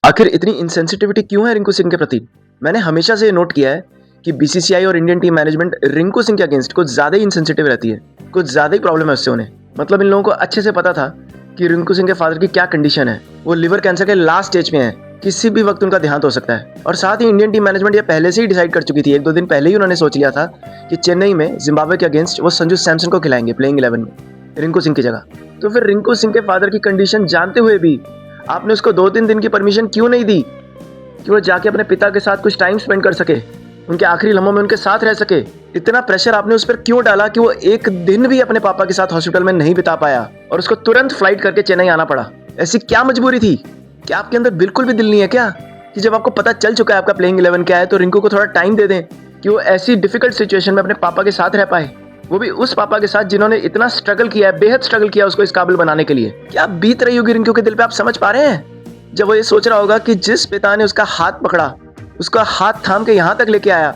आखिर इतनी इनसेंसिटिविटी क्यों है रिंकू सिंह के प्रति? मैंने हमेशा से ये नोट किया है कि बीसीसीआई और Indian team management Rinku Singh के अगेंस्ट कुछ ज्यादा ही इनसेंसिटिव रहती है। कुछ ज्यादा ही प्रॉब्लम है उससे उन्हें। मतलब इन लोगों को अच्छे से पता था कि रिंकू सिंह के फादर की क्या कंडीशन है। वो लिवर कैंसर के लास्ट स्टेज में है, किसी भी वक्त उनका देहांत हो सकता है। और साथ ही इंडियन टीम मैनेजमेंट ये पहले से ही डिसाइड कर चुकी थी, एक दो दिन पहले ही उन्होंने सोच लिया था कि चेन्नई में जिम्बाब्वे के अगेंस्ट वो संजू सैमसन को खिलाएंगे प्लेइंग 11 में रिंकू सिंह की जगह। तो फिर रिंकू सिंह के फादर की कंडीशन जानते हुए भी आपने उसको 2-3 दिन की परमिशन क्यों नहीं दी कि वो जाके अपने पिता के साथ कुछ टाइम स्पेंड कर सके, उनके आखिरी लम्हों में उनके साथ रह सके? इतना प्रेशर आपने उस पर क्यों डाला कि वो एक दिन भी अपने पापा के साथ हॉस्पिटल में नहीं बिता पाया और उसको तुरंत फ्लाइट करके चेन्नई आना पड़ा? ऐसी क्या मजबूरी थी? क्या आपके अंदर बिल्कुल भी दिल नहीं है क्या कि जब आपको पता चल चुका है आपका प्लेइंग 11 क्या है तो रिंकू को थोड़ा टाइम दे दें कि वो ऐसी डिफिकल्ट सिचुएशन में अपने पापा के साथ रह पाए, वो भी उस पापा के साथ जिन्होंने इतना स्ट्रगल किया है, बेहद स्ट्रगल किया उसको इस काबिल बनाने के लिए? क्या बीत रही होगी रिंकू के दिल पे, आप समझ पा रहे हैं? जब वो ये सोच रहा होगा कि जिस पिता ने उसका हाथ पकड़ा, उसका हाथ थाम के यहाँ तक लेके आया,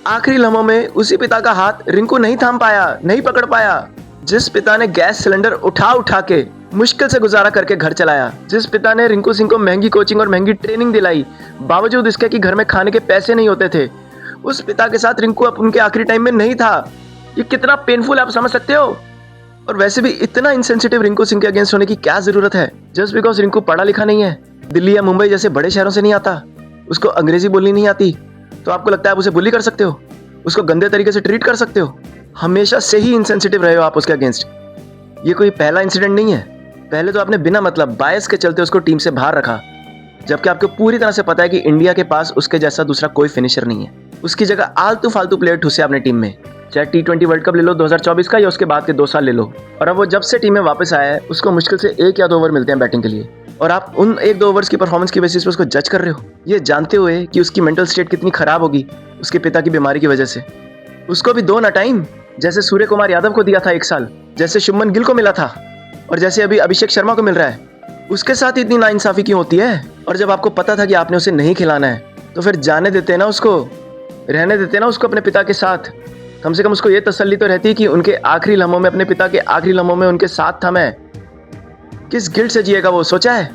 आखिरी लम्हों में उसी पिता का हाथ रिंकू नहीं थाम पाया, नहीं पकड़ पाया। जिस पिता ने गैस सिलेंडर उठा उठा के मुश्किल से गुजारा करके घर चलाया, जिस पिता ने रिंकू सिंह को महंगी कोचिंग और महंगी ट्रेनिंग दिलाई, बावजूद इसके कि घर में खाने के पैसे नहीं होते थे, उस पिता के साथ रिंकू अब उनके आखिरी टाइम में नहीं था। ये कितना पेनफुल आप समझ सकते हो? और वैसे भी इतना इंसेंसिटिव रिंकू सिंह के अगेंस्ट होने की क्या जरूरत है? जस्ट बिकॉज रिंकू पढ़ा लिखा नहीं है, दिल्ली या मुंबई जैसे बड़े शहरों से नहीं आता, उसको अंग्रेजी बोलनी नहीं आती, तो आपको लगता है आप उसे बुली कर सकते हो, उसको गंदे तरीके से ट्रीट कर सकते हो? हमेशा से ही इंसेंसिटिव रहे हो आप उसके अगेंस्ट। ये कोई पहला इंसिडेंट नहीं है। पहले तो आपने बिना मतलब बायस के चलते उसको टीम से बाहर रखा, जबकि आपको पूरी तरह से पता है कि इंडिया के पास उसके जैसा दूसरा कोई फिनिशर नहीं है। उसकी जगह आलतू फालतू प्लेयर ठुसे आपने टीम में, चाहे T20 वर्ल्ड कप ले लो 2024 का या उसके बाद के 2 साल ले लो। और अब वो जब से टीम में वापस आया है उसको मुश्किल से 1 या 2 ओवर मिलते हैं बैटिंग के लिए, और आप उन 1-2 ओवर्स की परफॉर्मेंस की बेसिस पर उसको जज कर रहे हो, ये जानते हुए कि उसकी मेंटल स्टेट कितनी खराब होगी उसके पिता की बीमारी की वजह से। उसको भी दो ना टाइम, जैसे सूर्य कुमार यादव को दिया था 1 साल, जैसे शुभमन गिल को मिला था, और जैसे अभी अभिषेक शर्मा को मिल रहा है। उसके साथ इतनी नाइंसाफी क्यों होती है? और जब आपको पता था कि आपने उसे नहीं खिलाना है तो फिर जाने देते ना उसको, रहने देते ना उसको अपने पिता के साथ। कम से कम उसको ये तसल्ली तो रहती कि उनके आखिरी लम्हों में, अपने पिता के आखिरी लम्हों में उनके साथ था मैं। किस गिल्ट से जिएगा वो, सोचा है?